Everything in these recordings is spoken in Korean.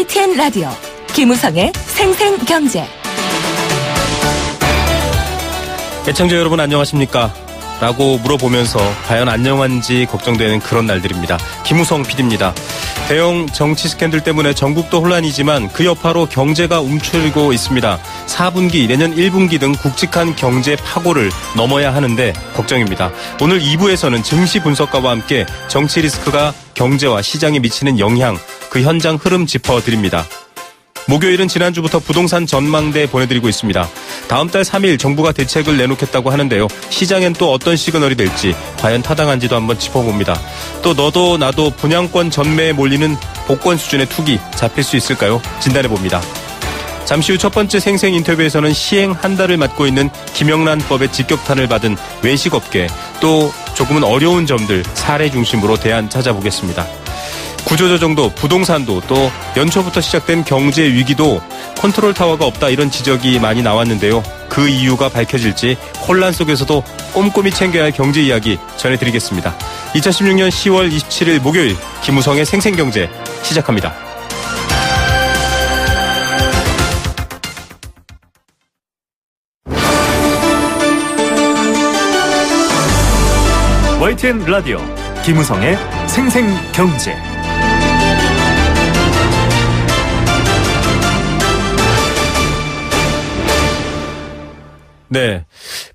YTN 라디오 김우성의 생생경제. 애청자 여러분 안녕하십니까? 라고 물어보면서 과연 안녕한지 걱정되는 그런 날들입니다. 김우성 PD입니다. 대형 정치 스캔들 때문에 전국도 혼란이지만 그 여파로 경제가 움츠리고 있습니다. 4분기, 내년 1분기 등 굵직한 경제 파고를 넘어야 하는데 걱정입니다. 오늘 2부에서는 증시 분석가와 함께 정치 리스크가 경제와 시장에 미치는 영향, 그 현장 흐름 짚어드립니다. 목요일은 지난주부터 부동산 전망대 보내드리고 있습니다. 다음 달 3일 정부가 대책을 내놓겠다고 하는데요. 시장엔 또 어떤 시그널이 될지 과연 타당한지도 한번 짚어봅니다. 또 너도 나도 분양권 전매에 몰리는 복권 수준의 투기 잡힐 수 있을까요? 진단해봅니다. 잠시 후 첫 번째 생생 인터뷰에서는 시행 한 달을 맡고 있는 김영란법의 직격탄을 받은 외식업계, 또 조금은 어려운 점들 사례 중심으로 대안 찾아보겠습니다. 구조조정도, 부동산도, 또 연초부터 시작된 경제 위기도 컨트롤 타워가 없다 이런 지적이 많이 나왔는데요. 그 이유가 밝혀질지 혼란 속에서도 꼼꼼히 챙겨야 할 경제 이야기 전해드리겠습니다. 2016년 10월 27일 목요일 김우성의 생생경제 시작합니다. YTN 라디오 김우성의 생생경제. 네,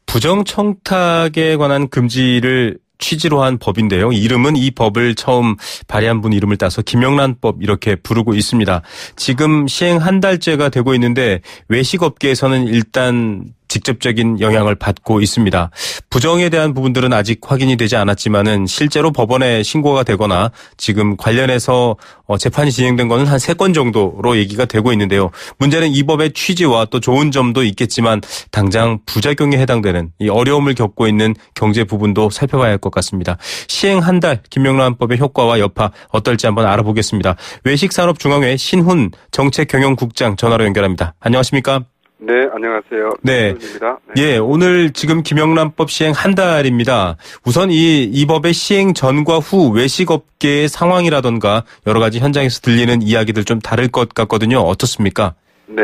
부정청탁에 관한 금지를 취지로 한 법인데요. 이름은 이 법을 처음 발의한 분 이름을 따서 김영란법 이렇게 부르고 있습니다. 지금 시행 한 달째가 되고 있는데 외식업계에서는 일단 직접적인 영향을 받고 있습니다. 부정에 대한 부분들은 아직 확인이 되지 않았지만은 실제로 법원에 신고가 되거나 지금 관련해서 재판이 진행된 거는 한 3건 정도로 얘기가 되고 있는데요. 문제는 이 법의 취지와 또 좋은 점도 있겠지만 당장 부작용에 해당되는 이 어려움을 겪고 있는 경제 부분도 살펴봐야 할 것 같습니다. 시행 한 달 김영란법의 효과와 여파 어떨지 한번 알아보겠습니다. 외식산업중앙회 신훈 정책경영국장 전화로 연결합니다. 안녕하십니까? 네, 안녕하세요. 네. 입니다. 네. 예, 오늘 지금 김영란법 시행 한 달입니다. 우선 이 법의 시행 전과 후 외식업계의 상황이라던가 여러 가지 현장에서 들리는 이야기들 좀 다를 것 같거든요. 어떻습니까? 네.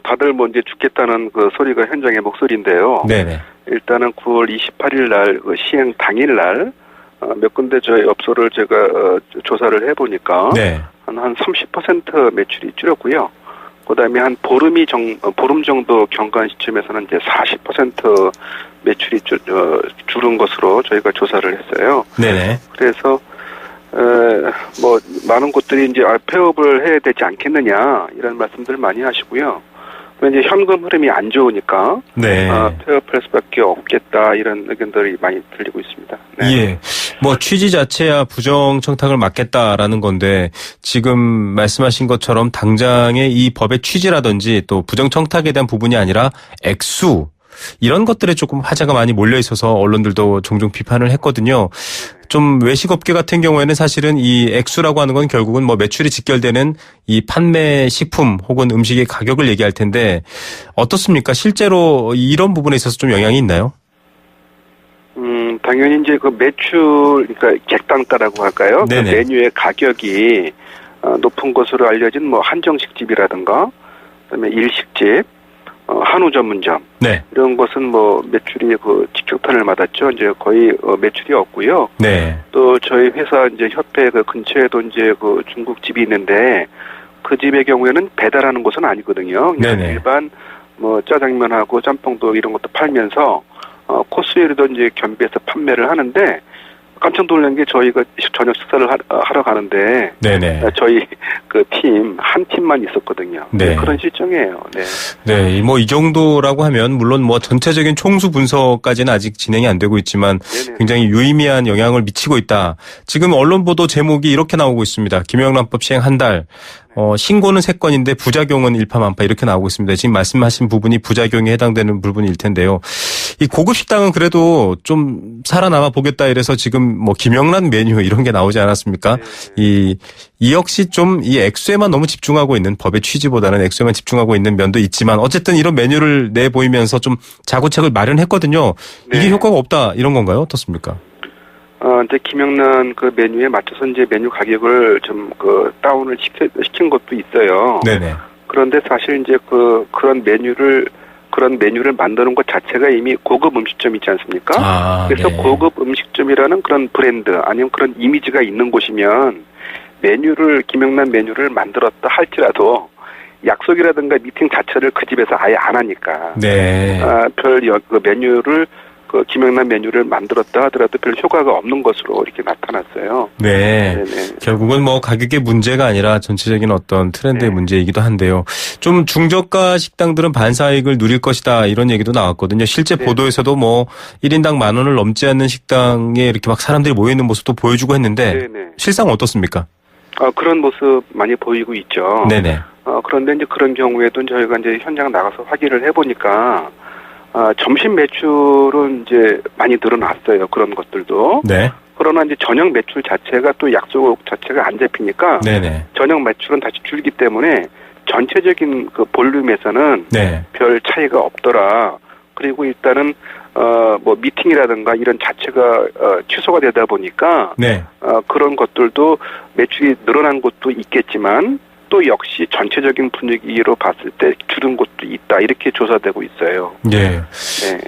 다들 이제 죽겠다는 그 소리가 현장의 목소리인데요. 네네. 일단은 9월 28일 날, 시행 당일 날, 몇 군데 저희 업소를 제가, 조사를 해보니까. 네. 한 30% 매출이 줄었고요. 그 다음에 한 보름 정도 경과한 시점에서는 이제 40% 매출이 줄은 것으로 저희가 조사를 했어요. 네네. 그래서, 많은 곳들이 이제 폐업을 해야 되지 않겠느냐, 이런 말씀들을 많이 하시고요. 이제 현금 흐름이 안 좋으니까, 네. 폐업할 수밖에 없겠다, 이런 의견들이 많이 들리고 있습니다. 네. 예. 취지 자체야 부정청탁을 막겠다라는 건데 지금 말씀하신 것처럼 당장의 이 법의 취지라든지 또 부정청탁에 대한 부분이 아니라 액수, 이런 것들에 조금 화제가 많이 몰려 있어서 언론들도 종종 비판을 했거든요. 좀 외식업계 같은 경우에는 사실은 이 액수라고 하는 건 결국은 매출이 직결되는 이 판매 식품 혹은 음식의 가격을 얘기할 텐데 어떻습니까? 실제로 이런 부분에 있어서 좀 영향이 있나요? 당연히 이제 그 매출, 그러니까 객단가라고 할까요? 그 메뉴의 가격이 높은 것으로 알려진 한정식집이라든가, 그다음에 일식집, 한우 전문점, 네. 이런 것은 매출이 직격탄을 맞았죠. 이제 거의 매출이 없고요. 네. 또 저희 회사 이제 협회 그 근처에도 이제 그 중국집이 있는데 그 집의 경우에는 배달하는 곳은 아니거든요. 그냥 네네. 일반 짜장면하고 짬뽕도 이런 것도 팔면서 코스 요리도 이제 겸비해서 판매를 하는데 깜짝 놀란 게 저희가 저녁 식사를 하러 가는데 네네. 저희 그 한 팀만 있었거든요. 네. 그런 실정이에요. 네. 네, 이 정도라고 하면 물론 전체적인 총수 분석까지는 아직 진행이 안 되고 있지만 네네. 굉장히 유의미한 영향을 미치고 있다. 지금 언론 보도 제목이 이렇게 나오고 있습니다. 김영란법 시행 한 달. 신고는 3건인데 부작용은 일파만파 이렇게 나오고 있습니다. 지금 말씀하신 부분이 부작용에 해당되는 부분일 텐데요. 이 고급 식당은 그래도 좀 살아남아 보겠다 이래서 지금 김영란 메뉴 이런 게 나오지 않았습니까? 이 역시 좀 이 액수에만 너무 집중하고 있는 법의 취지보다는 액수에만 집중하고 있는 면도 있지만 어쨌든 이런 메뉴를 내보이면서 좀 자구책을 마련했거든요. 이게 네. 효과가 없다 이런 건가요? 어떻습니까? 이제 김영란 그 메뉴에 맞춰서 이제 메뉴 가격을 좀 그 다운을 시킨 것도 있어요. 네네. 그런데 사실 이제 그런 메뉴를 만드는 것 자체가 이미 고급 음식점 있지 않습니까? 그래서 네. 고급 음식점이라는 그런 브랜드 아니면 그런 이미지가 있는 곳이면 김영란 메뉴를 만들었다 할지라도 약속이라든가 미팅 자체를 그 집에서 아예 안 하니까. 네. 그 메뉴를 김영란 메뉴를 만들었다 하더라도 별 효과가 없는 것으로 이렇게 나타났어요. 네. 네네. 결국은 뭐 가격의 문제가 아니라 전체적인 어떤 트렌드의 네. 문제이기도 한데요. 좀 중저가 식당들은 반사이익을 누릴 것이다 이런 얘기도 나왔거든요. 실제 네. 보도에서도 뭐 1인당 10,000원을 넘지 않는 식당에 이렇게 막 사람들이 모여있는 모습도 보여주고 했는데 네네. 실상 어떻습니까? 그런 모습 많이 보이고 있죠. 네네. 그런데 이제 그런 경우에도 저희가 이제 현장 나가서 확인을 해보니까 점심 매출은 이제 많이 늘어났어요. 그런 것들도. 네. 그러나 이제 저녁 매출 자체가 또 약속 자체가 안 잡히니까 네네. 저녁 매출은 다시 줄기 때문에 전체적인 그 볼륨에서는 네. 별 차이가 없더라. 그리고 일단은 뭐 미팅이라든가 이런 자체가 취소가 되다 보니까 네. 그런 것들도 매출이 늘어난 곳도 있겠지만 또 역시 전체적인 분위기로 봤을 때 줄은 곳도 있다. 이렇게 조사되고 있어요. 예. 네.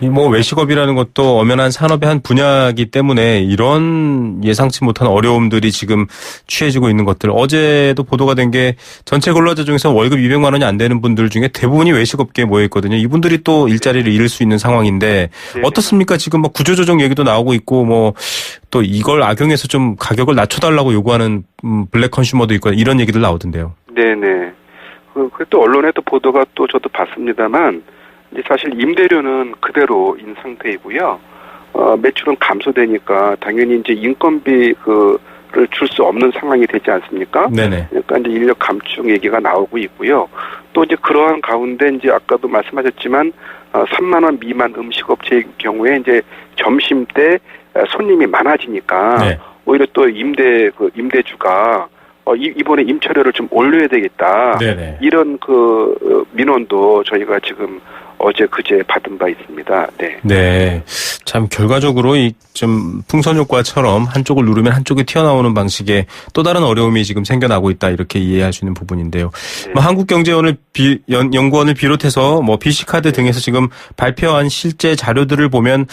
이 뭐 외식업이라는 것도 엄연한 산업의 한 분야이기 때문에 이런 예상치 못한 어려움들이 지금 취해지고 있는 것들. 어제도 보도가 된 게 전체 근로자 중에서 월급 200만 원이 안 되는 분들 중에 대부분이 외식업계에 모여 있거든요. 이분들이 또 일자리를 잃을 수 있는 상황인데 네. 어떻습니까? 지금 뭐 구조조정 얘기도 나오고 있고 뭐 또 이걸 악용해서 좀 가격을 낮춰달라고 요구하는 블랙 컨슈머도 있고 이런 얘기들 나오던데요. 네네. 또 언론에도 보도가 또 저도 봤습니다만 이제 사실 임대료는 그대로인 상태이고요. 매출은 감소되니까 당연히 이제 인건비 를 줄 수 없는 상황이 되지 않습니까? 네네. 그러니까 이제 인력 감축 얘기가 나오고 있고요. 또 이제 그러한 가운데 이제 아까도 말씀하셨지만 3만 원 미만 음식업체의 경우에 이제 점심 때 손님이 많아지니까 네. 오히려 또 임대주가 이번에 임차료를 좀 올려야 되겠다. 네네. 이런 민원도 저희가 지금 어제 그제 받은 바 있습니다. 네. 네. 참 결과적으로 이 좀 풍선 효과처럼 한쪽을 누르면 한쪽이 튀어나오는 방식의 또 다른 어려움이 지금 생겨나고 있다 이렇게 이해할 수 있는 부분인데요. 네. 뭐 한국경제원을 연구원을 비롯해서 뭐 BC카드 등에서 지금 발표한 실제 자료들을 보면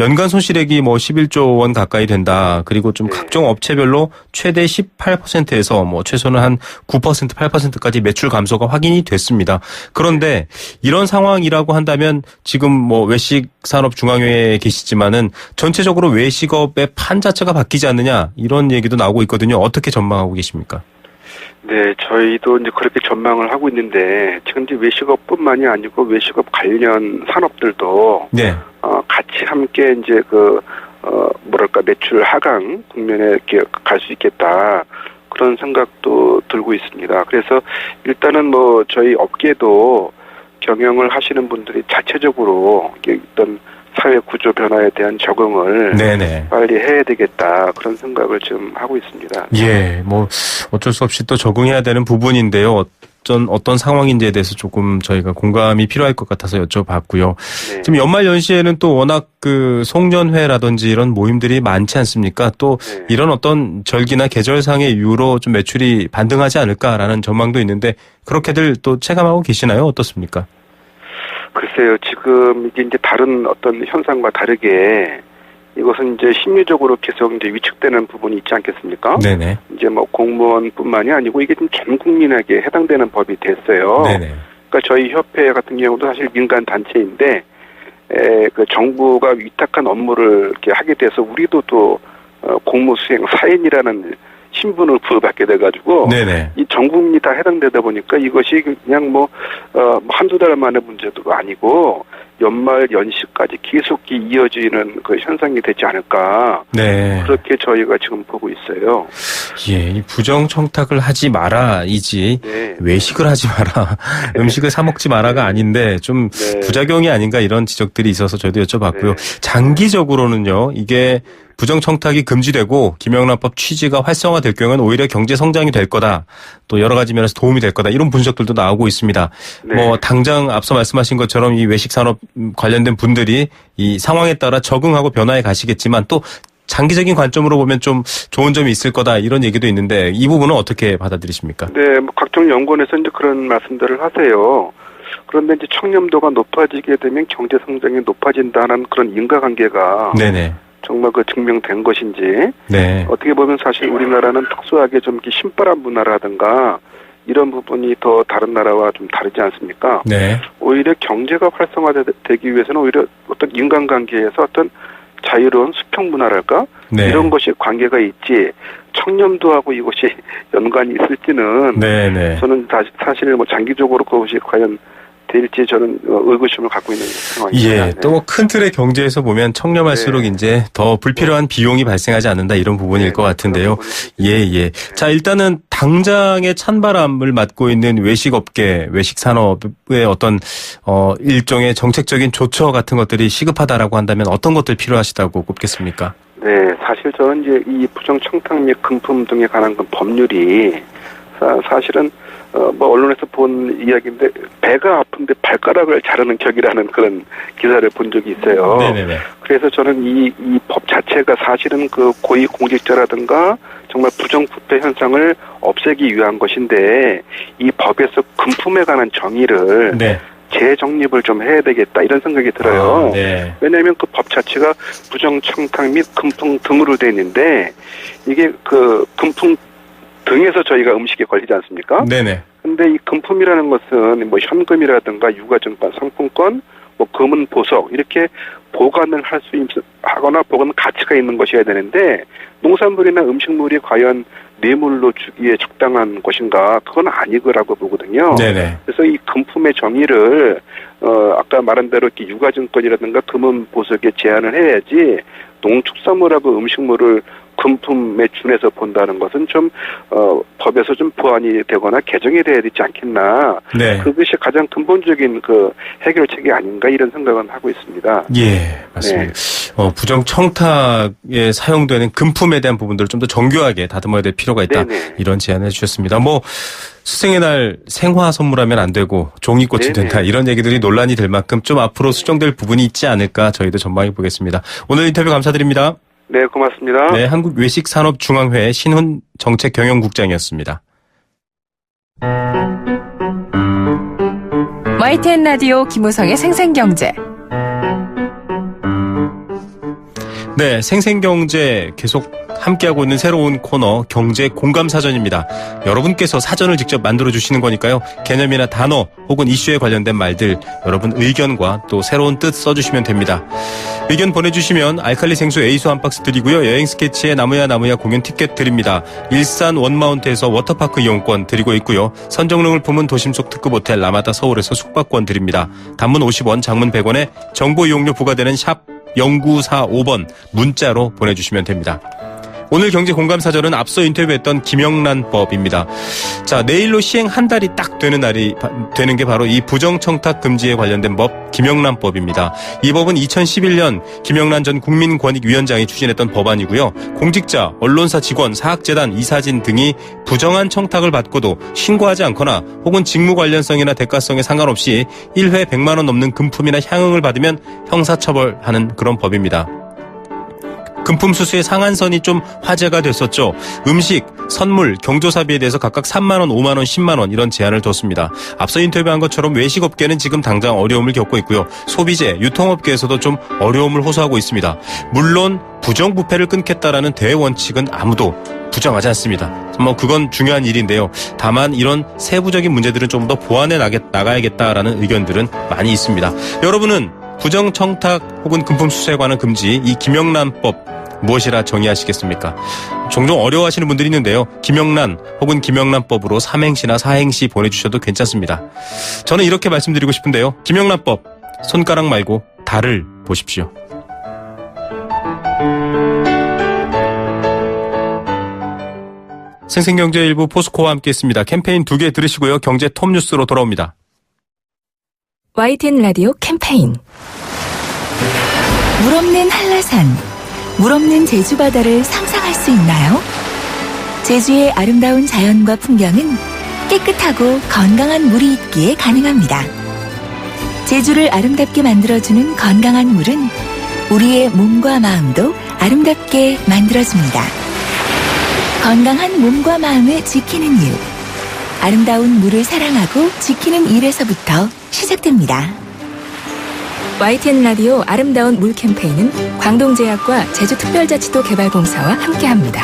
연간 손실액이 뭐 11조 원 가까이 된다. 그리고 좀 네. 각종 업체별로 최대 18%에서 뭐 최소는 한 9%, 8%까지 매출 감소가 확인이 됐습니다. 그런데 이런 상황이라고 한다면 지금 뭐 외식 산업 중앙회에 계시지만은 전체적으로 외식업의 판 자체가 바뀌지 않느냐 이런 얘기도 나오고 있거든요. 어떻게 전망하고 계십니까? 네, 저희도 이제 그렇게 전망을 하고 있는데 지금 이제 외식업뿐만이 아니고 외식업 관련 산업들도 네. 같이 함께 이제 매출 하강 국면에 이렇게 갈 수 있겠다. 그런 생각도 들고 있습니다. 그래서 일단은 뭐 저희 업계도 경영을 하시는 분들이 자체적으로 어떤 사회 구조 변화에 대한 적응을 네네. 빨리 해야 되겠다. 그런 생각을 지금 하고 있습니다. 예, 뭐 어쩔 수 없이 또 적응해야 되는 부분인데요. 어떤 상황인지에 대해서 조금 저희가 공감이 필요할 것 같아서 여쭤봤고요. 네. 지금 연말 연시에는 또 워낙 송년회라든지 이런 모임들이 많지 않습니까? 또 네. 이런 어떤 절기나 계절상의 이유로 좀 매출이 반등하지 않을까라는 전망도 있는데 그렇게들 또 체감하고 계시나요? 어떻습니까? 글쎄요, 지금 이게 이제 다른 어떤 현상과 다르게 이것은 이제 심리적으로 계속 이제 위축되는 부분이 있지 않겠습니까? 네네. 이제 뭐 공무원뿐만이 아니고 이게 좀 전 국민에게 해당되는 법이 됐어요. 네네. 그러니까 저희 협회 같은 경우도 사실 민간 단체인데 정부가 위탁한 업무를 이렇게 하게 돼서 우리도 또 공무 수행 사인이라는 신분을 부여받게 돼가지고 네네. 이 전 국민이 다 해당되다 보니까 이것이 그냥 한두 달 만의 문제도 아니고 연말 연시까지 계속 이어지는 그 현상이 되지 않을까. 네. 그렇게 저희가 지금 보고 있어요. 예, 이 부정 청탁을 하지 마라이지 네. 외식을 하지 마라, 음식을 사 먹지 마라가 아닌데 좀 네. 부작용이 아닌가 이런 지적들이 있어서 저도 여쭤봤고요. 네. 장기적으로는요, 이게 부정 청탁이 금지되고 김영란법 취지가 활성화될 경우는 오히려 경제 성장이 될 거다. 또 여러 가지 면에서 도움이 될 거다. 이런 분석들도 나오고 있습니다. 네. 뭐 당장 앞서 말씀하신 것처럼 이 외식 산업 관련된 분들이 이 상황에 따라 적응하고 변화해 가시겠지만 또 장기적인 관점으로 보면 좀 좋은 점이 있을 거다 이런 얘기도 있는데 이 부분은 어떻게 받아들이십니까? 네, 뭐 각종 연구원에서 이제 그런 말씀들을 하세요. 그런데 이제 청렴도가 높아지게 되면 경제 성장이 높아진다는 그런 인과관계가 네네. 정말 그 증명된 것인지 네. 어떻게 보면 사실 우리나라는 특수하게 좀 이렇게 신바람 문화라든가 이런 부분이 더 다른 나라와 좀 다르지 않습니까? 네. 오히려 경제가 활성화되기 위해서는 오히려 어떤 인간관계에서 어떤 자유로운 수평 문화랄까? 네. 이런 것이 관계가 있지 청렴도하고 이것이 연관이 있을지는 네네. 저는 사실 뭐 장기적으로 그것이 과연 될지 저는 의구심을 갖고 있는 상황입니다. 예, 네. 또 큰 틀의 경제에서 보면 청렴할수록 이제 더 불필요한 비용이 발생하지 않는다 이런 부분일 것 같은데요. 예. 자, 일단은 당장의 찬바람을 맞고 있는 외식업계, 외식산업의 어떤 일종의 정책적인 조처 같은 것들이 시급하다라고 한다면 어떤 것들 필요하시다고 꼽겠습니까? 네, 사실 저는 이제 이 부정청탁 및 금품 등에 관한 그 법률이 사실은 뭐 언론에서 본 이야기인데 배가 아픈데 발가락을 자르는 격이라는 그런 기사를 본 적이 있어요. 네네네. 그래서 저는 이 법 자체가 사실은 그 고위 공직자라든가 정말 부정부패 현상을 없애기 위한 것인데 이 법에서 금품에 관한 정의를 네. 재정립을 좀 해야 되겠다 이런 생각이 들어요. 네. 왜냐하면 그 법 자체가 부정청탁 및 금품 등으로 되어 있는데 이게 그 금품 등에서 저희가 음식에 걸리지 않습니까? 네네. 근데 이 금품이라는 것은 뭐 현금이라든가 유가증권, 상품권, 뭐 금은 보석 이렇게 보관을 할 수 하거나 보관 가치가 있는 것이어야 되는데 농산물이나 음식물이 과연 뇌물로 주기에 적당한 것인가 그건 아니거라고 보거든요. 네네. 그래서 이 금품의 정의를 아까 말한 대로 이렇게 유가증권이라든가 금은 보석에 제한을 해야지 농축산물하고 음식물을 금품에 준해서 본다는 것은 좀 법에서 좀 보완이 되거나 개정이 돼야 되지 않겠나. 네. 그것이 가장 근본적인 그 해결책이 아닌가 이런 생각은 하고 있습니다. 예, 맞습니다. 부정 청탁에 사용되는 금품에 대한 부분들을 좀 더 정교하게 다듬어야 될 필요가 있다. 네네. 이런 제안을 해주셨습니다. 뭐 수생의 날 생화 선물하면 안 되고 종이꽃이 네네. 된다. 이런 얘기들이 논란이 될 만큼 좀 앞으로 수정될 부분이 있지 않을까 저희도 전망해 보겠습니다. 오늘 인터뷰 감사드립니다. 네, 고맙습니다. 네, 한국외식산업중앙회 신훈 정책경영국장이었습니다. YTN 라디오 김우성의 생생경제. 네, 생생경제 계속 함께하고 있는 새로운 코너 경제 공감사전입니다. 여러분께서 사전을 직접 만들어주시는 거니까요. 개념이나 단어 혹은 이슈에 관련된 말들 여러분 의견과 또 새로운 뜻 써주시면 됩니다. 의견 보내주시면 알칼리 생수 에이수 한 박스 드리고요. 여행 스케치에 나무야 공연 티켓 드립니다. 일산 원마운트에서 워터파크 이용권 드리고 있고요. 선정릉을 품은 도심 속 특급 호텔 라마다 서울에서 숙박권 드립니다. 단문 50원, 장문 100원에 정보 이용료 부과되는 샵 0945번 문자로 보내주시면 됩니다. 오늘 경제 공감사전은 앞서 인터뷰했던 김영란법입니다. 자, 내일로 시행 한 달이 딱 되는 게 바로 이 부정청탁 금지에 관련된 법 김영란법입니다. 이 법은 2011년 김영란 전 국민권익위원장이 추진했던 법안이고요. 공직자, 언론사 직원, 사학재단, 이사진 등이 부정한 청탁을 받고도 신고하지 않거나 혹은 직무 관련성이나 대가성에 상관없이 1회 100만 원 넘는 금품이나 향응을 받으면 형사처벌하는 그런 법입니다. 금품 수수의 상한선이 좀 화제가 됐었죠. 음식, 선물, 경조사비에 대해서 각각 3만 원, 5만 원, 10만 원 이런 제한을 뒀습니다. 앞서 인터뷰한 것처럼 외식업계는 지금 당장 어려움을 겪고 있고요. 소비재, 유통업계에서도 좀 어려움을 호소하고 있습니다. 물론 부정부패를 끊겠다라는 대원칙은 아무도 부정하지 않습니다. 뭐 그건 중요한 일인데요. 다만 이런 세부적인 문제들은 좀 더 보완해 나가야겠다라는 의견들은 많이 있습니다. 여러분은 부정청탁 혹은 금품 수수에 관한 금지 이 김영란법 무엇이라 정의하시겠습니까? 종종 어려워하시는 분들이 있는데요. 김영란 혹은 김영란법으로 삼행시나 사행시 보내주셔도 괜찮습니다. 저는 이렇게 말씀드리고 싶은데요. 김영란법 손가락 말고 달을 보십시오. 생생경제1부 포스코와 함께했습니다. 캠페인 2개 들으시고요. 경제 톱뉴스로 돌아옵니다. YTN 라디오 캠페인. 물 없는 한라산, 물 없는 제주 바다를 상상할 수 있나요? 제주의 아름다운 자연과 풍경은 깨끗하고 건강한 물이 있기에 가능합니다. 제주를 아름답게 만들어주는 건강한 물은 우리의 몸과 마음도 아름답게 만들어줍니다. 건강한 몸과 마음을 지키는 일. 아름다운 물을 사랑하고 지키는 일에서부터 시작됩니다. YTN 라디오 아름다운 물 캠페인은 광동제약과 제주특별자치도 개발공사와 함께합니다.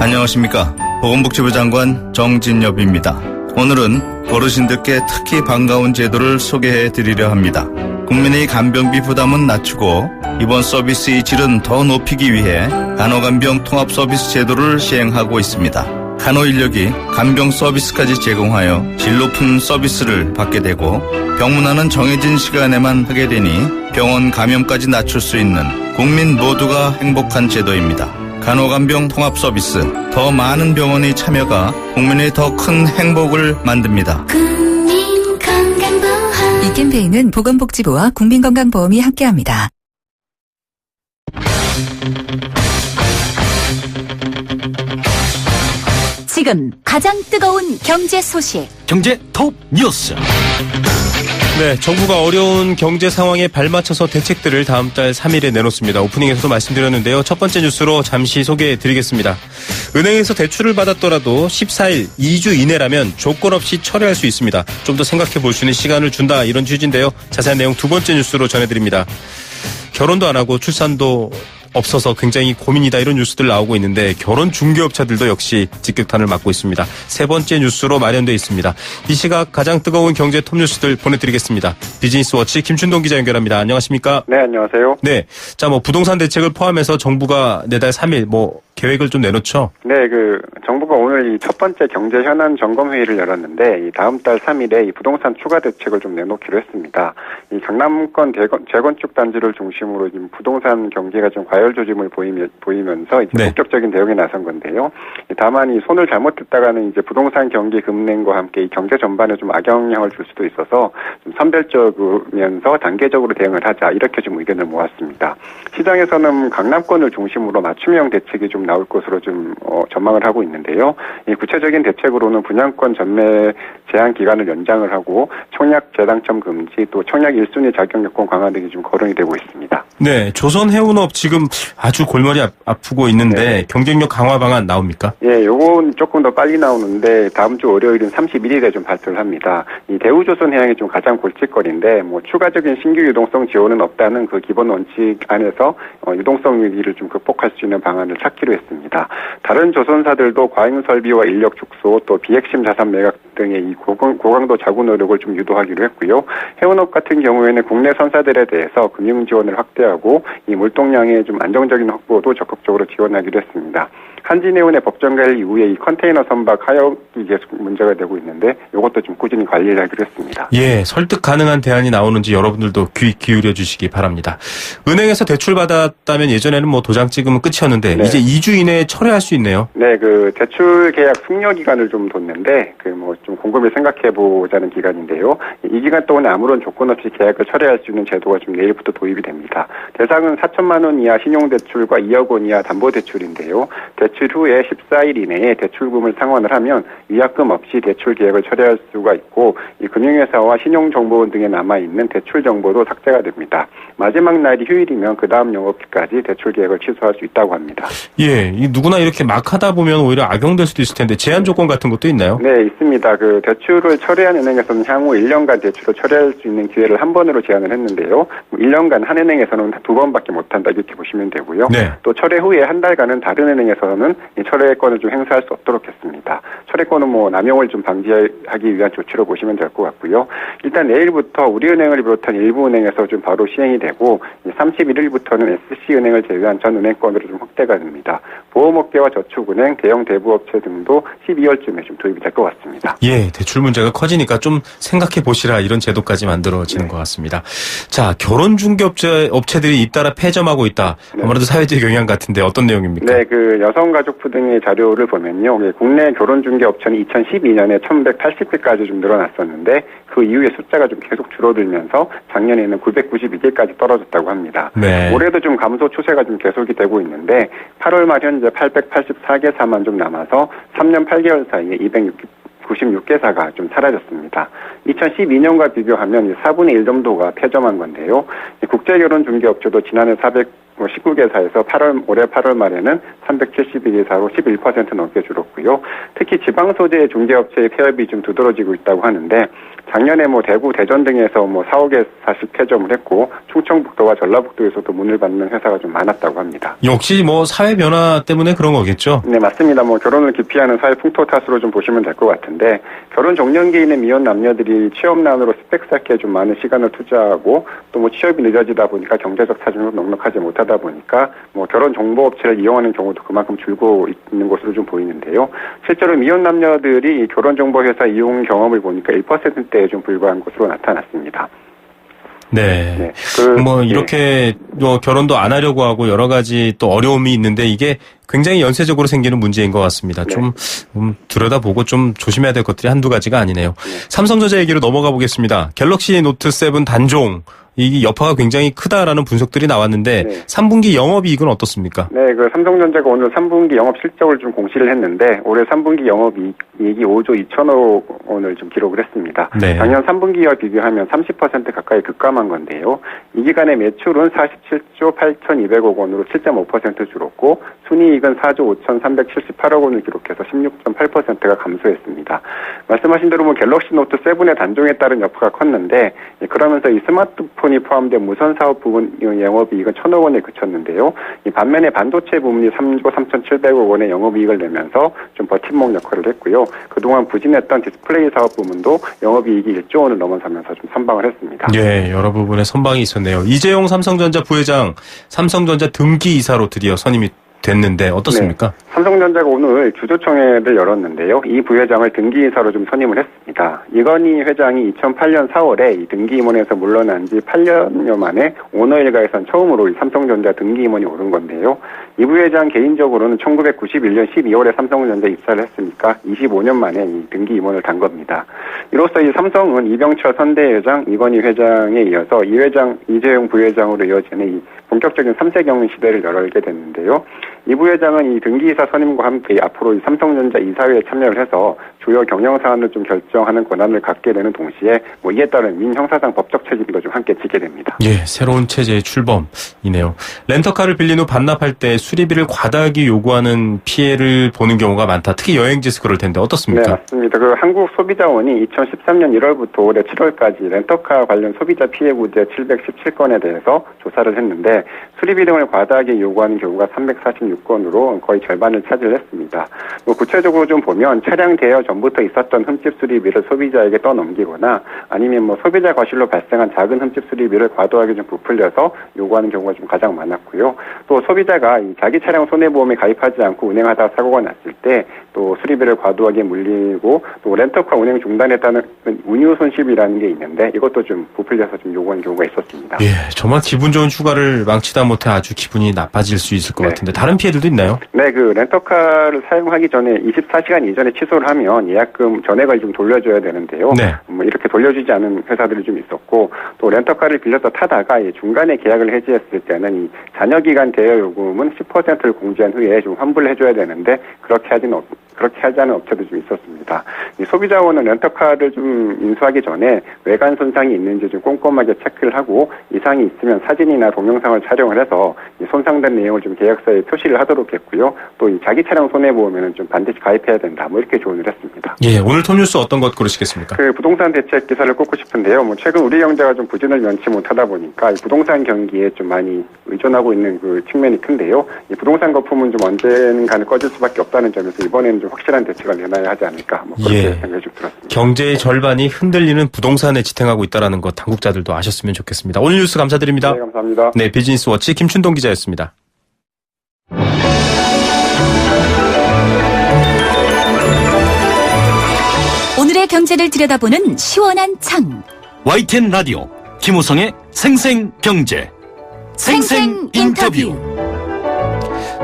안녕하십니까. 보건복지부 장관 정진엽입니다. 오늘은 어르신들께 특히 반가운 제도를 소개해 드리려 합니다. 국민의 간병비 부담은 낮추고 이번 서비스의 질은 더 높이기 위해 간호간병 통합 서비스 제도를 시행하고 있습니다. 간호 인력이 간병 서비스까지 제공하여 질 높은 서비스를 받게 되고 병문안은 정해진 시간에만 하게 되니 병원 감염까지 낮출 수 있는 국민 모두가 행복한 제도입니다. 간호간병 통합 서비스, 더 많은 병원의 참여가 국민의 더 큰 행복을 만듭니다. 이 캠페인은 보건복지부와 국민건강보험이 함께합니다. 지금 가장 뜨거운 경제 소식. 경제 톱 뉴스. 네, 정부가 어려운 경제 상황에 발맞춰서 대책들을 다음 달 3일에 내놓습니다. 오프닝에서도 말씀드렸는데요. 첫 번째 뉴스로 잠시 소개해드리겠습니다. 은행에서 대출을 받았더라도 14일, 2주 이내라면 조건 없이 철회할 수 있습니다. 좀 더 생각해 볼 수 있는 시간을 준다, 이런 취지인데요. 자세한 내용 두 번째 뉴스로 전해드립니다. 결혼도 안 하고 출산도 없어서 굉장히 고민이다, 이런 뉴스들 나오고 있는데 결혼 중개업자들도 역시 직격탄을 맞고 있습니다. 세 번째 뉴스로 마련되어 있습니다. 이 시각 가장 뜨거운 경제 톱 뉴스들 보내드리겠습니다. 비즈니스워치 김춘동 기자 연결합니다. 안녕하십니까? 네, 안녕하세요. 네, 자, 부동산 대책을 포함해서 정부가 내달 3일 계획을 좀 내놓죠? 네, 정부가 오늘 이 첫 번째 경제 현안 점검 회의를 열었는데 이 다음 달 3일에 이 부동산 추가 대책을 좀 내놓기로 했습니다. 이 강남권 재건축 단지를 중심으로 지금 부동산 경기가 좀 과열 조짐을 보이면서 이제 본격적인 대응에 나선 건데요. 다만 이 손을 잘못했다가는 이제 부동산 경기 급냉과 함께 이 경제 전반에 좀 악영향을 줄 수도 있어서 좀 선별적이면서 단계적으로 대응을 하자, 이렇게 좀 의견을 모았습니다. 시장에서는 강남권을 중심으로 맞춤형 대책이 좀 나올 것으로 좀 전망을 하고 있는데요. 이 구체적인 대책으로는 분양권 전매 제한 기간을 연장을 하고 청약 재당첨 금지, 또 청약 1순위 자격 요건 강화 등이 좀 거론이 되고 있습니다. 네, 조선해운업 지금 아주 골머리 아프고 있는데 네. 경쟁력 강화 방안 나옵니까? 예, 요건 조금 더 빨리 나오는데 다음 주 월요일인 31일에 좀 발표를 합니다. 이 대우조선해양이 좀 가장 골칫거리인데 추가적인 신규 유동성 지원은 없다는 그 기본 원칙 안에서 유동성 위기를 좀 극복할 수 있는 방안을 찾기로 했습니다. 다른 조선사들도 과잉 설비와 인력 축소, 또 비핵심 자산 매각 등의 이 고강도 자구 노력을 좀 유도하기로 했고요. 해운업 같은 경우에는 국내 선사들에 대해서 금융 지원을 확대하고 이 물동량의 좀 안정적인 확보도 적극적으로 지원하기로 했습니다. 한진해운의 법정 관리 이후에 이 컨테이너 선박 하역이 계속 문제가 되고 있는데 이것도 좀 꾸준히 관리를 하기로 했습니다. 예, 설득 가능한 대안이 나오는지 여러분들도 귀 기울여 주시기 바랍니다. 은행에서 대출 받았다면 예전에는 도장 찍으면 끝이었는데 네. 이제 2주 이내에 철회할 수 있네요. 네, 대출 계약 숙려 기간을 좀 뒀는데 좀 곰곰이 생각해 보자는 기간인데요. 이 기간 동안에 아무런 조건 없이 계약을 철회할 수 있는 제도가 좀 내일부터 도입이 됩니다. 대상은 4천만 원 이하 신용대출과 2억 원 이하 담보대출인데요. 대출 후에 14일 이내에 대출금을 상환을 하면 위약금 없이 대출 계약을 철회할 수가 있고 이 금융회사와 신용정보원 등에 남아있는 대출 정보도 삭제가 됩니다. 마지막 날이 휴일이면 그 다음 영업기까지 대출 계약을 취소할 수 있다고 합니다. 예, 누구나 이렇게 막 하다 보면 오히려 악용될 수도 있을 텐데 제한 조건 같은 것도 있나요? 네, 있습니다. 대출을 철회한 은행에서는 향후 1년간 대출을 철회할 수 있는 기회를 한 번으로 제한을 했는데요. 1년간 한 은행에서는 2번밖에 못한다, 이렇게 보시면 되고요. 네. 또 철회 후에 한 달간은 다른 은행에서는 이 철회권을 좀 행사할 수 없도록 했습니다. 철회권은 남용을 좀 방지하기 위한 조치로 보시면 될 것 같고요. 일단 내일부터 우리은행을 비롯한 일부 은행에서 좀 바로 시행이 되고 31일부터는 SC은행을 제외한 전 은행권으로 좀 확대가 됩니다. 보험업계와 저축은행, 대형 대부업체 등도 12월쯤에 좀 도입이 될 것 같습니다. 예, 대출 문제가 커지니까 좀 생각해 보시라, 이런 제도까지 만들어지는 것 같습니다. 자, 결혼 중개업체들이 잇따라 폐점하고 있다. 아무래도 사회적 영향 같은데 어떤 내용입니까? 네, 여성가족부 등의 자료를 보면요. 국내 결혼중개업체는 2012년에 1180개까지 좀 늘어났었는데 그 이후에 숫자가 좀 계속 줄어들면서 작년에는 992개까지 떨어졌다고 합니다. 네. 올해도 좀 감소 추세가 좀 계속이 되고 있는데 8월 말 현재 884개사만 좀 남아서 3년 8개월 사이에 96개사가 좀 사라졌습니다. 2012년과 비교하면 4분의 1 정도가 폐점한 건데요. 국제결혼중개업체도 지난해 419개사에서 올해 8월 말에는 372개사로 11% 넘게 줄었고요. 특히 지방 소재의 중개업체의 폐업이 좀 두드러지고 있다고 하는데 작년에 대구, 대전 등에서 4~5개사씩 폐점을 했고 충청북도와 전라북도에서도 문을 닫는 회사가 좀 많았다고 합니다. 역시 사회 변화 때문에 그런 거겠죠? 네, 맞습니다. 결혼을 기피하는 사회 풍토 탓으로 좀 보시면 될 것 같은데 결혼 종년기에 있는 미혼 남녀들이 취업난으로 스펙 쌓기에 좀 많은 시간을 투자하고 또 취업이 늦어지다 보니까 경제적 사정으로 넉넉하지 못하다 보니까 결혼 정보 업체를 이용하는 경우도 그만큼 줄고 있는 것으로 좀 보이는데요. 실제로 미혼 남녀들이 결혼 정보 회사 이용 경험을 보니까 1%에 좀 불과한 것으로 나타났습니다. 네. 이렇게 결혼도 안 하려고 하고 여러 가지 또 어려움이 있는데 이게 굉장히 연쇄적으로 생기는 문제인 것 같습니다. 네. 좀 들여다보고 좀 조심해야 될 것들이 한두 가지가 아니네요. 삼성전자 얘기로 넘어가 보겠습니다. 갤럭시 노트 7 단종. 이 여파가 굉장히 크다라는 분석들이 나왔는데 3분기 영업이익은 어떻습니까? 네, 삼성전자가 오늘 3분기 영업 실적을 좀 공시를 했는데 올해 3분기 영업이익이 5조 2천억 원을 좀 기록을 했습니다. 네. 작년 3분기와 비교하면 30% 가까이 급감한 건데요. 이 기간의 매출은 47조 8,200억 원으로 7.5% 줄었고 순이익은 4조 5,378억 원을 기록해서 16.8%가 감소했습니다. 말씀하신 대로 갤럭시 노트 7의 단종에 따른 여파가 컸는데 그러면서 이 스마트폰이 포함된 무선 사업 부분 영업이익은 1,000억 원에 그쳤는데요. 이 반면에 반도체 부문이 3조 3,700억 원의 영업이익을 내면서 좀 버팀목 역할을 했고요. 그동안 부진했던 디스플레이 사업 부문도 영업이익이 1조 원을 넘어서면서 좀 선방을 했습니다. 예, 여러 부분에 선방이 있었네요. 이재용 삼성전자 부회장 삼성전자 등기이사로 드디어 선임이 됐는데 어떻습니까? 네, 삼성전자가 오늘 주주총회를 열었는데요. 이 부회장을 등기이사로 좀 선임을 했습니다. 이건희 회장이 2008년 4월에 이 등기임원에서 물러난 지 8년여 만에 오너일가에선 처음으로 이 삼성전자 등기임원이 오른 건데요. 이 부회장 개인적으로는 1991년 12월에 삼성전자 입사를 했으니까 25년 만에 이 등기임원을 단 겁니다. 이로써 이 삼성은 이병철 선대회장, 이건희 회장에 이어서 이재용 부회장으로 이어지는 이 본격적인 3세 경영 시대를 열게 됐는데요. 이 부회장은 이 등기이사 선임과 함께 앞으로 이 삼성전자 이사회에 참여를 해서 주요 경영 사안을 좀 결정하는 권한을 갖게 되는 동시에 이에 따른 민형사상 법적 책임도 좀 함께 지게 됩니다. 예, 새로운 체제의 출범이네요. 렌터카를 빌린 후 반납할 때 수리비를 과다하게 요구하는 피해를 보는 경우가 많다. 특히 여행지에서 그럴 텐데 어떻습니까? 네, 맞습니다. 한국소비자원이 2013년 1월부터 올해 7월까지 렌터카 관련 소비자 피해 구제 717건에 대해서 조사를 했는데 수리비 등을 과다하게 요구하는 경우가 346건으로 거의 절반을 차지했습니다. 구체적으로 좀 보면 차량 대여 전부터 있었던 흠집 수리비를 소비자에게 떠넘기거나 아니면 소비자 과실로 발생한 작은 흠집 수리비를 과도하게 좀 부풀려서 요구하는 경우가 좀 가장 많았고요. 또 소비자가 자기 차량 손해보험에 가입하지 않고 운행하다가 사고가 났을 때 또 수리비를 과도하게 물리고 또 렌터카 운행 중단에 따른 운유 손실이라는 게 있는데 이것도 좀 부풀려서 좀 요구하는 경우가 있었습니다. 예, 정말 기분 좋은 휴가를 망치다 못해 아주 기분이 나빠질 수 있을 것 같은데 다른 피해들도 있나요? 네, 렌터카를 사용하기 전에 24시간 이전에 취소를 하면 예약금 전액을 좀 돌려줘야 되는데요. 네. 이렇게 돌려주지 않은 회사들이 좀 있었고 또 렌터카를 빌려서 타다가 중간에 계약을 해지했을 때는 이 잔여기간 대여 요금은 10%를 공제한 후에 좀 환불을 해줘야 되는데 그렇게 하지 않은 업체도 좀 있었습니다. 이 소비자원은 렌터카를 좀 인수하기 전에 외관 손상이 있는지 좀 꼼꼼하게 체크를 하고 이상이 있으면 사진이나 동영상을 촬영을 해서 이 손상된 내용을 좀 계약서에 표시를 하도록 했고요. 또 이 자기 차량 손해보험에는 좀 반드시 가입해야 된다. 이렇게 조언을 했습니다. 예, 오늘 톱뉴스 어떤 것 고르시겠습니까? 부동산 대책 기사를 꼽고 싶은데요. 최근 우리 경제가 좀 부진을 면치 못하다 보니까 이 부동산 경기에 좀 많이 의존하고 있는 측면이 큰데요. 이 부동산 거품은 좀 언젠가는 꺼질 수밖에 없다는 점에서 이번에는 좀 확실한 대책을 내놔야 하지 않을까 그렇게 생각이 좀 들었습니다. 경제의 절반이 흔들리는 부동산에 지탱하고 있다는 것 당국자들도 아셨으면 좋겠습니다. 오늘 뉴스 감사드립니다. 네, 감사합니다. 네, 비즈니스워치 김춘동 기자였습니다. 오늘의 경제를 들여다보는 시원한 창. YTN 라디오 김우성의 생생경제 생생인터뷰.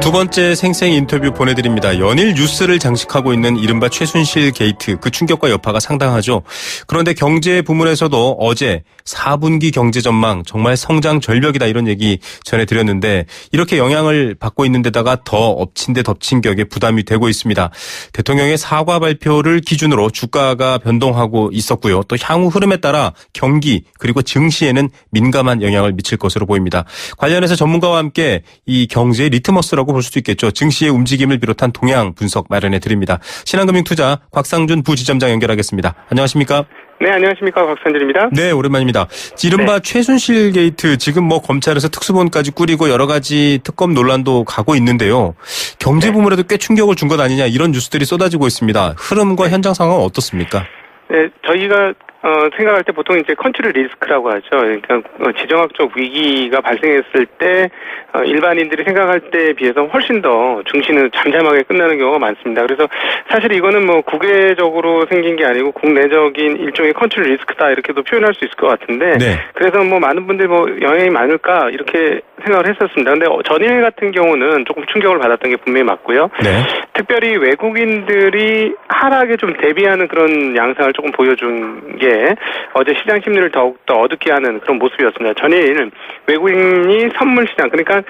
두 번째 생생 인터뷰 보내드립니다. 연일 뉴스를 장식하고 있는 이른바 최순실 게이트, 그 충격과 여파가 상당하죠. 그런데 경제 부문에서도 어제 4분기 경제 전망 정말 성장 절벽이다 이런 얘기 전해드렸는데 이렇게 영향을 받고 있는 데다가 더 엎친 데 덮친 격에 부담이 되고 있습니다. 대통령의 사과 발표를 기준으로 주가가 변동하고 있었고요. 또 향후 흐름에 따라 경기 그리고 증시에는 민감한 영향을 미칠 것으로 보입니다. 관련해서 전문가와 함께 이 경제의 리트머스라고 볼 수도 있겠죠. 증시의 움직임을 비롯한 동향 분석 마련해 드립니다. 신한금융투자 곽상준 부지점장 연결하겠습니다. 안녕하십니까? 네, 안녕하십니까. 곽상준입니다. 네, 오랜만입니다. 이른바 최순실 게이트, 지금 뭐 검찰에서 특수본까지 꾸리고 여러 가지 특검 논란도 가고 있는데요. 경제 부문에도 꽤 충격을 준 것 아니냐 이런 뉴스들이 쏟아지고 있습니다. 흐름과 현장 상황은 어떻습니까? 네, 저희가 생각할 때 보통 이제 컨트롤 리스크라고 하죠. 그러니까 지정학적 위기가 발생했을 때 일반인들이 생각할 때에 비해서 훨씬 더 증시는 잠잠하게 끝나는 경우가 많습니다. 그래서 사실 이거는 뭐 국외적으로 생긴 게 아니고 국내적인 일종의 컨트롤 리스크다 이렇게도 표현할 수 있을 것 같은데 네. 그래서 뭐 많은 분들이 뭐 영향이 많을까 이렇게 생각을 했었습니다. 근데 전일 같은 경우는 조금 충격을 받았던 게 분명히 맞고요. 네. 특별히 외국인들이 하락에 좀 대비하는 그런 양상을 조금 보여준 게 어제 시장 심리를 더욱더 어둡게 하는 그런 모습이었습니다. 전일 외국인이 선물 시장, 그러니까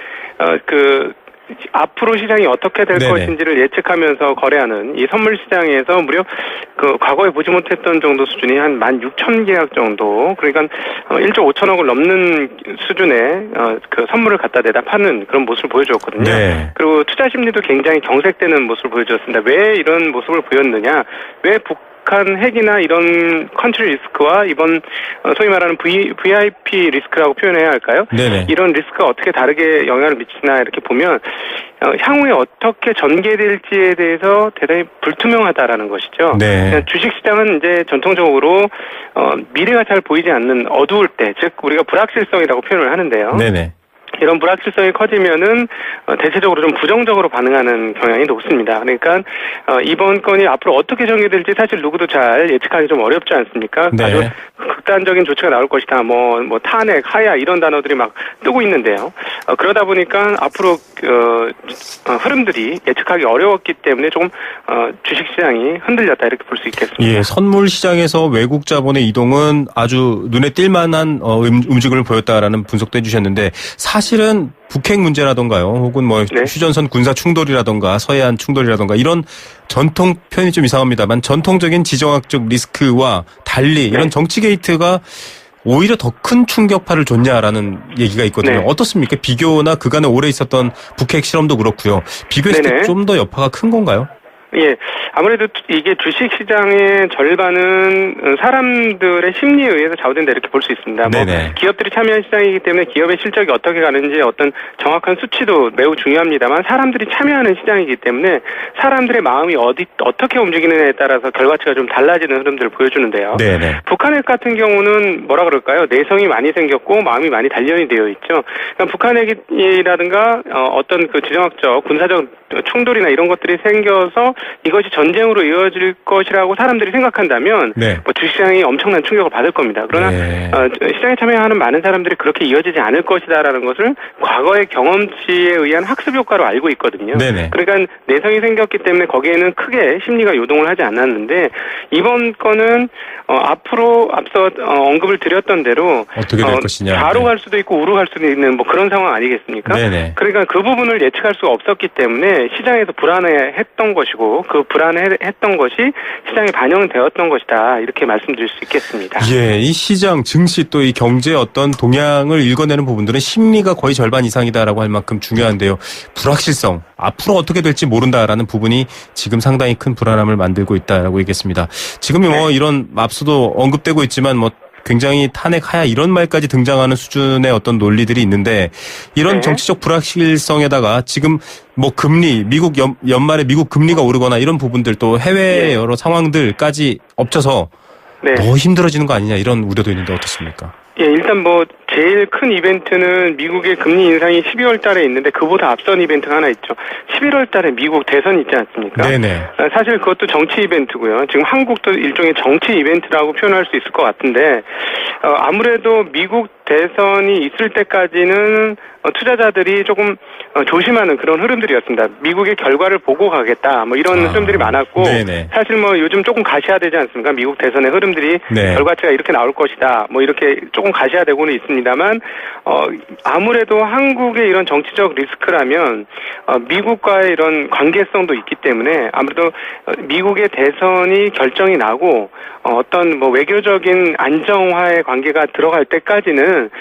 앞으로 시장이 어떻게 될 네네. 것인지를 예측하면서 거래하는 이 선물 시장에서 무려 그 과거에 보지 못했던 정도 수준이 한 16,000계약 정도, 그러니까 1조 5천억을 넘는 수준의 그 선물을 갖다 대다 파는 그런 모습을 보여주었거든요. 네. 그리고 투자 심리도 굉장히 경색되는 모습을 보여주었습니다. 왜 이런 모습을 보였느냐? 왜 북한 핵이나 이런 컨트리 리스크와 이번 소위 말하는 VIP 리스크라고 표현해야 할까요? 네네. 이런 리스크가 어떻게 다르게 영향을 미치나 이렇게 보면 향후에 어떻게 전개될지에 대해서 대단히 불투명하다라는 것이죠. 네. 주식시장은 이제 전통적으로 미래가 잘 보이지 않는 어두울 때, 즉 우리가 불확실성이라고 표현을 하는데요. 네네. 이런 불확실성이 커지면은 대체적으로 좀 부정적으로 반응하는 경향이 높습니다. 그러니까 이번 건이 앞으로 어떻게 전개될지 사실 누구도 잘 예측하기 좀 어렵지 않습니까? 네. 아주 극단적인 조치가 나올 것이다. 뭐 탄핵, 하야 이런 단어들이 막 뜨고 있는데요. 그러다 보니까 앞으로 흐름들이 예측하기 어려웠기 때문에 조금 주식시장이 흔들렸다 이렇게 볼 수 있겠습니다. 예, 선물 시장에서 외국 자본의 이동은 아주 눈에 띌만한 움직임을 보였다라는 분석도 해주셨는데 사실은 북핵 문제라던가요, 혹은 뭐 네. 휴전선 군사 충돌이라던가 서해안 충돌이라던가 이런 전통 표현이 좀 이상합니다만 전통적인 지정학적 리스크와 달리 이런 정치 게이트가 오히려 더 큰 충격파를 줬냐라는 얘기가 있거든요. 네. 어떻습니까? 비교나 그간에 오래 있었던 북핵 실험도 그렇고요. 비교했을 때 네네. 좀 더 여파가 큰 건가요? 예, 아무래도 이게 주식시장의 절반은 사람들의 심리에 의해서 좌우된다 이렇게 볼 수 있습니다. 네네. 기업들이 참여한 시장이기 때문에 기업의 실적이 어떻게 가는지 어떤 정확한 수치도 매우 중요합니다만 사람들이 참여하는 시장이기 때문에 사람들의 마음이 어떻게 움직이느냐에 따라서 결과치가 좀 달라지는 흐름들을 보여주는데요. 네네. 북한핵 같은 경우는 뭐라 그럴까요? 내성이 많이 생겼고 마음이 많이 단련이 되어 있죠. 그러니까 북한핵이라든가 어떤 그 지정학적 군사적 충돌이나 이런 것들이 생겨서 이것이 전쟁으로 이어질 것이라고 사람들이 생각한다면 네. 뭐 주식시장이 엄청난 충격을 받을 겁니다. 그러나 네. 시장에 참여하는 많은 사람들이 그렇게 이어지지 않을 것이다라는 것을 과거의 경험치에 의한 학습 효과로 알고 있거든요. 네네. 그러니까 내성이 생겼기 때문에 거기에는 크게 심리가 요동을 하지 않았는데 이번 건은 앞으로 앞서 언급을 드렸던 대로 어떻게 될 것이냐. 좌로 네. 갈 수도 있고 우로 갈 수도 있는 뭐 그런 상황 아니겠습니까? 네네. 그러니까 그 부분을 예측할 수가 없었기 때문에 시장에서 불안해했던 것이고 그 불안해했던 것이 시장에 반영되었던 것이다 이렇게 말씀드릴 수 있겠습니다. 예, 이 시장, 증시 또 이 경제의 어떤 동향을 읽어내는 부분들은 심리가 거의 절반 이상이다라고 할 만큼 중요한데요. 불확실성, 앞으로 어떻게 될지 모른다라는 부분이 지금 상당히 큰 불안함을 만들고 있다라고 얘기했습니다. 지금이 뭐 이런 앞서도 언급되고 있지만 뭐 굉장히 탄핵 하야 이런 말까지 등장하는 수준의 어떤 논리들이 있는데 이런 네. 정치적 불확실성에다가 지금 뭐 금리, 미국 연말에 미국 금리가 오르거나 이런 부분들 또 해외 여러 상황들까지 엎쳐서 네. 더 힘들어지는 거 아니냐 이런 우려도 있는데 어떻습니까? 예, 일단 뭐 제일 큰 이벤트는 미국의 금리 인상이 12월 달에 있는데 그보다 앞선 이벤트가 하나 있죠. 11월 달에 미국 대선이 있지 않습니까? 네네. 사실 그것도 정치 이벤트고요. 지금 한국도 일종의 정치 이벤트라고 표현할 수 있을 것 같은데 아무래도 미국 대선이 있을 때까지는 투자자들이 조금 조심하는 그런 흐름들이었습니다. 미국의 결과를 보고 가겠다 뭐 이런 흐름들이 많았고 네네. 사실 뭐 요즘 조금 가시화되지 않습니까? 미국 대선의 흐름들이 네. 결과치가 이렇게 나올 것이다 뭐 이렇게 조금 가시화되고는 있습니다만 아무래도 한국의 이런 정치적 리스크라면 미국과의 이런 관계성도 있기 때문에 아무래도 미국의 대선이 결정이 나고 어떤 뭐 외교적인 안정화의 관계가 들어갈 때까지는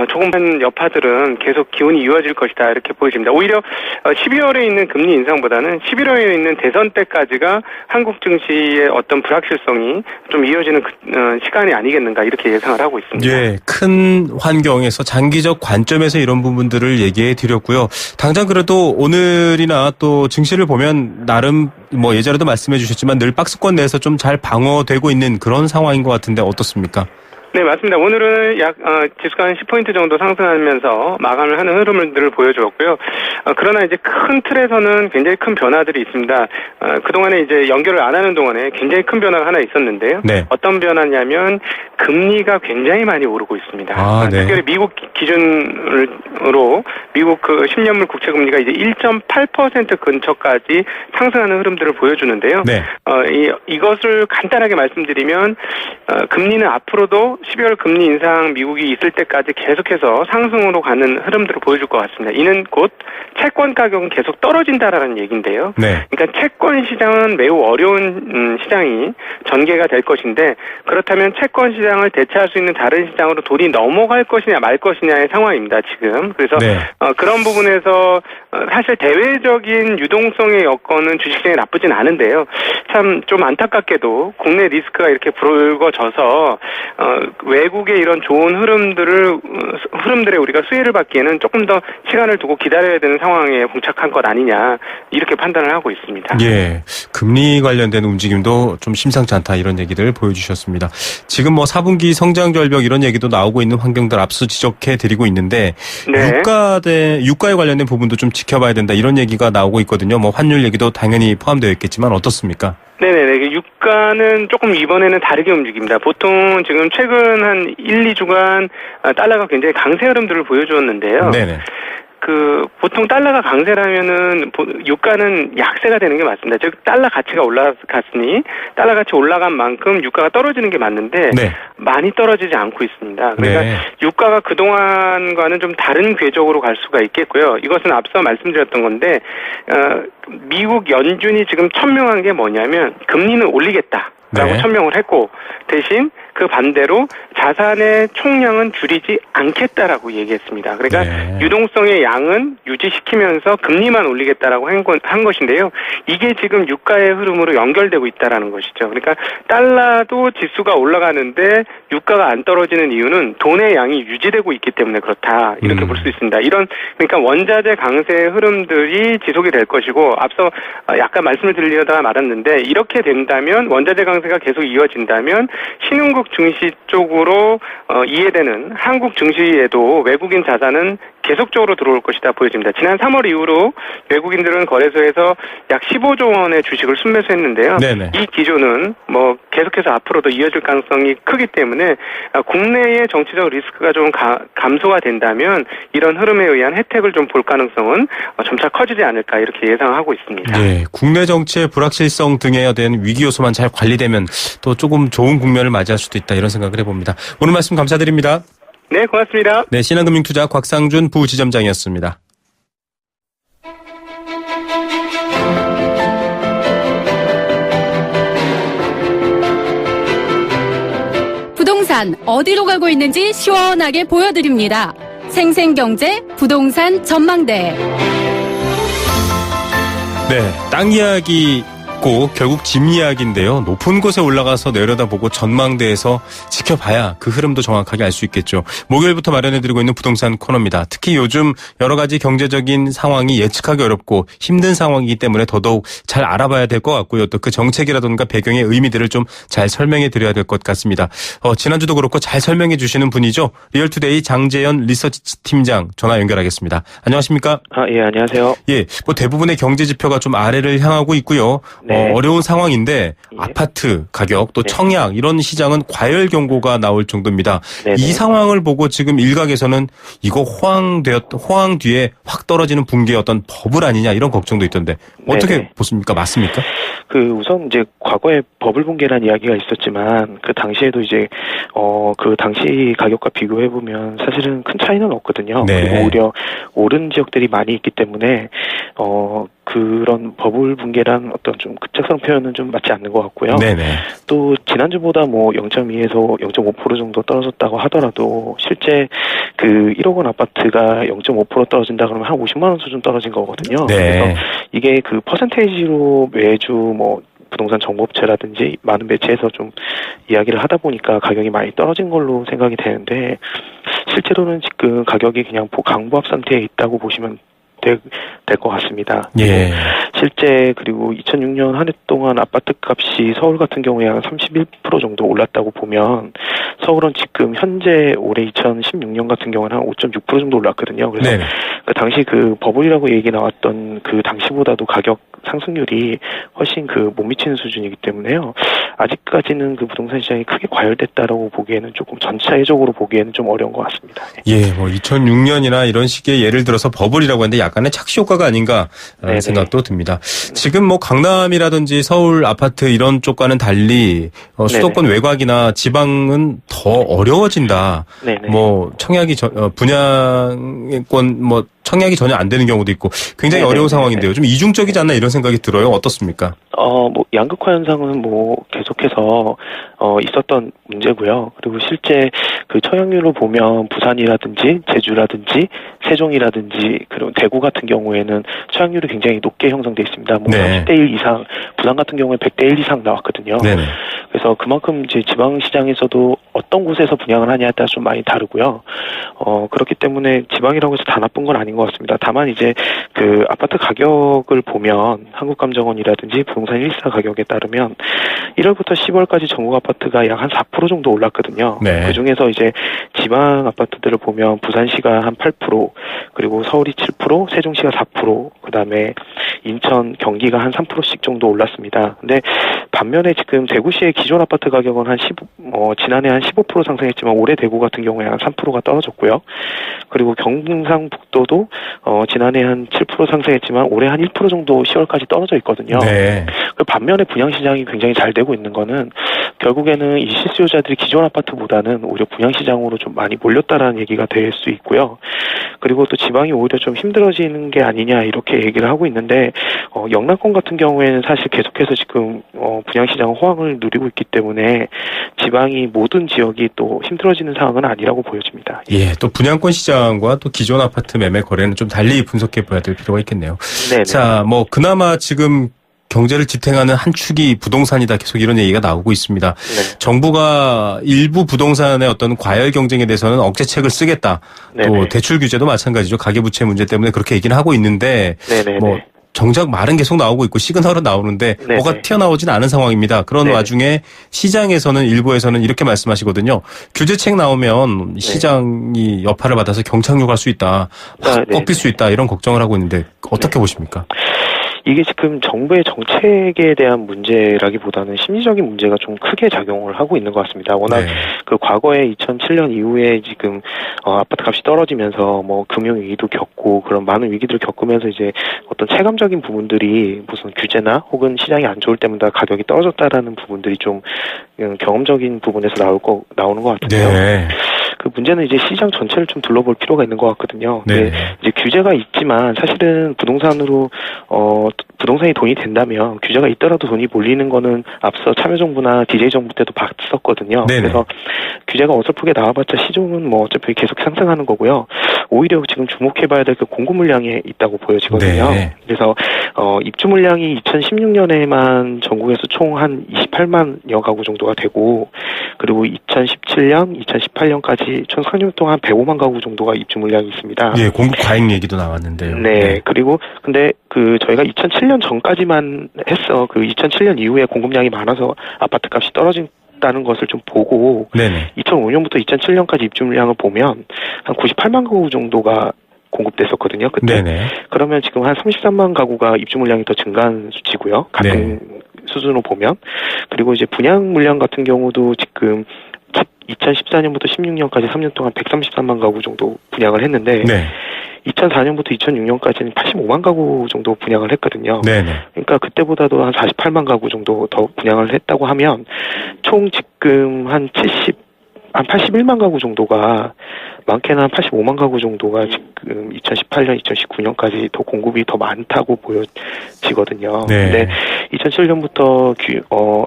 조금만 여파들은 계속 기운이 이어질 것이다 이렇게 보여집니다. 오히려 12월에 있는 금리 인상보다는 11월에 있는 대선 때까지가 한국 증시의 어떤 불확실성이 좀 이어지는 시간이 아니겠는가 이렇게 예상을 하고 있습니다. 예, 큰 환경에서 장기적 관점에서 이런 부분들을 얘기해 드렸고요. 당장 그래도 오늘이나 또 증시를 보면 나름 뭐 예전에도 말씀해 주셨지만 늘 박스권 내에서 좀 잘 방어되고 있는 그런 상황인 것 같은데 어떻습니까? 네, 맞습니다. 오늘은 약 지수가 한 10포인트 정도 상승하면서 마감을 하는 흐름들을 보여주었고요. 그러나 이제 큰 틀에서는 굉장히 큰 변화들이 있습니다. 그동안에 이제 연결을 안 하는 동안에 굉장히 큰 변화가 하나 있었는데요. 네. 어떤 변화냐면 금리가 굉장히 많이 오르고 있습니다. 네. 특별히 미국 기준으로 미국 그 10년물 국채 금리가 이제 1.8% 근처까지 상승하는 흐름들을 보여주는데요. 네. 이것을 간단하게 말씀드리면 금리는 앞으로도 12월 금리 인상 미국이 있을 때까지 계속해서 상승으로 가는 흐름들을 보여줄 것 같습니다. 이는 곧 채권 가격은 계속 떨어진다라는 얘기인데요. 네. 그러니까 채권 시장은 매우 어려운 시장이 전개가 될 것인데 그렇다면 채권 시장을 대체할 수 있는 다른 시장으로 돈이 넘어갈 것이냐 말 것이냐의 상황입니다. 지금. 그래서 네. 그런 부분에서 사실 대외적인 유동성의 여건은 주식시장이 나쁘진 않은데요. 참 좀 안타깝게도 국내 리스크가 이렇게 불거져서 외국의 이런 좋은 흐름들에 우리가 수혜를 받기에는 조금 더 시간을 두고 기다려야 되는 상황에 봉착한 것 아니냐 이렇게 판단을 하고 있습니다. 예, 금리 관련된 움직임도 좀 심상치 않다 이런 얘기들 보여주셨습니다. 지금 뭐 4분기 성장 절벽 이런 얘기도 나오고 있는 환경들 앞서 지적해 드리고 있는데 네. 유가에 관련된 부분도 좀 지켜봐야 된다 이런 얘기가 나오고 있거든요. 뭐 환율 얘기도 당연히 포함되어 있겠지만 어떻습니까? 네네네. 유가는 조금 이번에는 다르게 움직입니다. 보통 지금 최근 한 1, 2주간 달러가 굉장히 강세 흐름들을 보여주었는데요. 네네. 보통 달러가 강세라면은 유가는 약세가 되는 게 맞습니다. 즉 달러 가치가 올라갔으니 달러 가치 올라간 만큼 유가가 떨어지는 게 맞는데 네. 많이 떨어지지 않고 있습니다. 그러니까 네. 유가가 그동안과는 좀 다른 궤적으로 갈 수가 있겠고요. 이것은 앞서 말씀드렸던 건데 미국 연준이 지금 천명한 게 뭐냐면 금리는 올리겠다라고 네. 천명을 했고 대신 그 반대로 자산의 총량은 줄이지 않겠다라고 얘기했습니다. 그러니까 네. 유동성의 양은 유지시키면서 금리만 올리겠다라고 한 것인데요. 이게 지금 유가의 흐름으로 연결되고 있다라는 것이죠. 그러니까 달러도 지수가 올라가는데 유가가 안 떨어지는 이유는 돈의 양이 유지되고 있기 때문에 그렇다. 이렇게 볼 수 있습니다. 그러니까 원자재 강세의 흐름들이 지속이 될 것이고 앞서 약간 말씀을 드리려다가 말았는데 이렇게 된다면 원자재 강세가 계속 이어진다면 신흥국 증시 쪽으로 이해되는 한국 증시에도 외국인 자산은 계속적으로 들어올 것이다 보여집니다. 지난 3월 이후로 외국인들은 거래소에서 약 15조 원의 주식을 순매수했는데요. 네네. 이 기조는 뭐 계속해서 앞으로도 이어질 가능성이 크기 때문에 국내의 정치적 리스크가 좀 감소가 된다면 이런 흐름에 의한 혜택을 좀 볼 가능성은 점차 커지지 않을까 이렇게 예상하고 있습니다. 네, 국내 정치의 불확실성 등에 대한 위기 요소만 잘 관리되면 또 조금 좋은 국면을 맞이할 수도 있다 이런 생각을 해봅니다. 오늘 말씀 감사드립니다. 네, 고맙습니다. 네, 신한금융투자 곽상준 부지점장이었습니다. 부동산 어디로 가고 있는지 시원하게 보여드립니다. 생생경제 부동산 전망대. 네, 땅 이야기 낮고 결국 집 이야기인데요. 높은 곳에 올라가서 내려다보고 전망대에서 지켜봐야 그 흐름도 정확하게 알 수 있겠죠. 목요일부터 마련해드리고 있는 부동산 코너입니다. 특히 요즘 여러 가지 경제적인 상황이 예측하기 어렵고 힘든 상황이기 때문에 더더욱 잘 알아봐야 될 것 같고요. 또 그 정책이라든가 배경의 의미들을 좀 잘 설명해 드려야 될 것 같습니다. 지난주도 그렇고 잘 설명해 주시는 분이죠. 리얼투데이 장재현 리서치 팀장 전화 연결하겠습니다. 안녕하십니까? 예, 안녕하세요. 예, 뭐 대부분의 경제 지표가 좀 아래를 향하고 있고요. 네. 어려운 상황인데 예. 아파트 가격 또 네. 청약 이런 시장은 과열 경고가 나올 정도입니다. 네네. 이 상황을 보고 지금 일각에서는 이거 호황 뒤에 확 떨어지는 붕괴의 어떤 버블 아니냐 이런 걱정도 있던데 어떻게 네네. 보십니까? 맞습니까? 우선 이제 과거에 버블 붕괴라는 이야기가 있었지만 그 당시에도 이제 그 당시 가격과 비교해 보면 사실은 큰 차이는 없거든요. 네. 그리고 오히려 오른 지역들이 많이 있기 때문에 그런 버블 붕괴란 어떤 좀 급작스러운 표현은 좀 맞지 않는 것 같고요. 네네. 또 지난주보다 뭐 0.2에서 0.5% 정도 떨어졌다고 하더라도 실제 그 1억 원 아파트가 0.5% 떨어진다 그러면 한 50만 원 수준 떨어진 거거든요. 네. 그래서 이게 그 퍼센테이지로 매주 뭐 부동산 정보업체라든지 많은 매체에서 좀 이야기를 하다 보니까 가격이 많이 떨어진 걸로 생각이 되는데 실제로는 지금 가격이 그냥 강보합 상태에 있다고 보시면 될 것 같습니다. 예. 실제 그리고 2006년 한 해 동안 아파트 값이 서울 같은 경우에 한 31% 정도 올랐다고 보면 서울은 지금 현재 올해 2016년 같은 경우는 한 5.6% 정도 올랐거든요. 그래서 네네. 그 당시 그 버블이라고 얘기 나왔던 그 당시보다도 가격 상승률이 훨씬 못 미치는 수준이기 때문에요. 아직까지는 그 부동산 시장이 크게 과열됐다라고 보기에는 조금 전체적으로 보기에는 좀 어려운 것 같습니다. 예, 뭐 2006년이나 이런 시기에 예를 들어서 버블이라고 하는데 약간의 착시 효과가 아닌가라는 네네. 생각도 듭니다. 지금 뭐 강남이라든지 서울 아파트 이런 쪽과는 달리 수도권 외곽이나 지방은 더 어려워진다. 네네. 뭐 청약이 분양권 뭐 청약이 전혀 안 되는 경우도 있고 굉장히 네네. 어려운 상황인데요. 좀 이중적이지 않나 이런 생각이 들어요. 어떻습니까? 뭐 양극화 현상은 뭐 계속해서 있었던 문제고요. 그리고 실제 그 청약률을 보면 부산이라든지 제주라든지 세종이라든지 그리고 대구 같은 경우에는 청약률이 굉장히 높게 형성돼 있습니다. 뭐 네. 30대 1 이상, 부산 같은 경우에 100대 1 이상 나왔거든요. 네네. 그래서 그만큼 이제 지방 시장에서도 어떤 곳에서 분양을 하냐에 따라 좀 많이 다르고요. 그렇기 때문에 지방이라고 해서 다 나쁜 건 아닌 것 같습니다. 다만 이제 그 아파트 가격을 보면 한국감정원이라든지 부동산 114 가격에 따르면 1월부터 10월까지 전국 아파트가 약 한 4% 정도 올랐거든요. 네. 그 중에서 이제 지방 아파트들을 보면 부산시가 한 8%, 그리고 서울이 7%, 세종시가 4%, 그다음에 인천, 경기가 한 3%씩 정도 올랐습니다. 근데 반면에 지금 대구시의 기존 아파트 가격은 지난해 한 15% 상승했지만 올해 대구 같은 경우에 한 3%가 떨어졌고요. 그리고 경상북도도 지난해 한 7% 상승했지만 올해 한 1% 정도 10월까지 떨어져 있거든요. 네. 그 반면에 분양 시장이 굉장히 잘 되고 있는 거는 결국에는 이 실수요자들이 기존 아파트보다는 오히려 분양 시장으로 좀 많이 몰렸다라는 얘기가 될 수 있고요. 그리고 또 지방이 오히려 좀 힘들어지는 게 아니냐 이렇게 얘기를 하고 있는데 영남권 같은 경우에는 사실 계속해서 지금 분양 시장은 호황을 누리고 있기 때문에 지방이 모든 지역이 또 힘들어지는 상황은 아니라고 보여집니다. 예, 또 분양권 시장과 또 기존 아파트 매매 거래는 좀 달리 분석해 봐야 될 필요가 있겠네요. 네네. 자, 뭐 그나마 지금 경제를 지탱하는 한 축이 부동산이다. 계속 이런 얘기가 나오고 있습니다. 네. 정부가 일부 부동산의 어떤 과열 경쟁에 대해서는 억제책을 쓰겠다. 또 네네. 대출 규제도 마찬가지죠. 가계부채 문제 때문에 그렇게 얘기는 하고 있는데 네네네. 뭐 정작 말은 계속 나오고 있고 시그널은 나오는데 네네. 뭐가 튀어나오지는 않은 상황입니다. 그런 네네. 와중에 시장에서는 일부에서는 이렇게 말씀하시거든요. 규제책 나오면 시장이 여파를 받아서 경착륙할 수 있다. 확 꺾일 수 있다. 이런 걱정을 하고 있는데 어떻게 보십니까? 이게 지금 정부의 정책에 대한 문제라기보다는 심리적인 문제가 좀 크게 작용을 하고 있는 것 같습니다. 워낙 그 과거에 2007년 이후에 지금 아파트 값이 떨어지면서 뭐 금융 위기도 겪고 그런 많은 위기들을 겪으면서 이제 어떤 체감적인 부분들이 무슨 규제나 혹은 시장이 안 좋을 때마다 가격이 떨어졌다라는 부분들이 좀 경험적인 부분에서 나오는 것 같은데요. 네. 그 문제는 이제 시장 전체를 좀 둘러볼 필요가 있는 것 같거든요. 네. 이제 규제가 있지만 사실은 부동산이 돈이 된다면 규제가 있더라도 돈이 몰리는 거는 앞서 참여정부나 DJ정부 때도 봤었거든요. 네네. 그래서 규제가 어설프게 나와봤자 시중은 뭐 어차피 계속 상승하는 거고요. 오히려 지금 주목해봐야 될 그 공급 물량이 있다고 보여지거든요. 네. 그래서 입주 물량이 2016년에만 전국에서 총 한 28만여 가구 정도가 되고, 그리고 2017년, 2018년까지 총 4년 동안 105만 가구 정도가 입주 물량이 있습니다. 예, 공급 과잉 얘기도 나왔는데요. 네. 그리고 근데 저희가 2007년 전까지만 했어. 2007년 이후에 공급량이 많아서 아파트 값이 떨어진다는 것을 좀 보고, 네네. 2005년부터 2007년까지 입주 물량을 보면 한 98만 가구 정도가 공급됐었거든요. 그때. 네네. 그러면 지금 한 33만 가구가 입주 물량이 더 증가한 수치고요. 같은 수준으로 보면. 그리고 이제 분양 물량 같은 경우도 지금 2014년부터 16년까지 3년 동안 133만 가구 정도 분양을 했는데, 2004년부터 2006년까지는 85만 가구 정도 분양을 했거든요. 그러니까 그때보다도 한 48만 가구 정도 더 분양을 했다고 하면 총 지금 한 81만 가구 정도가, 많게는 한 85만 가구 정도가 지금 2018년, 2019년까지 더 공급이 더 많다고 보여지거든요. 근데 2007년부터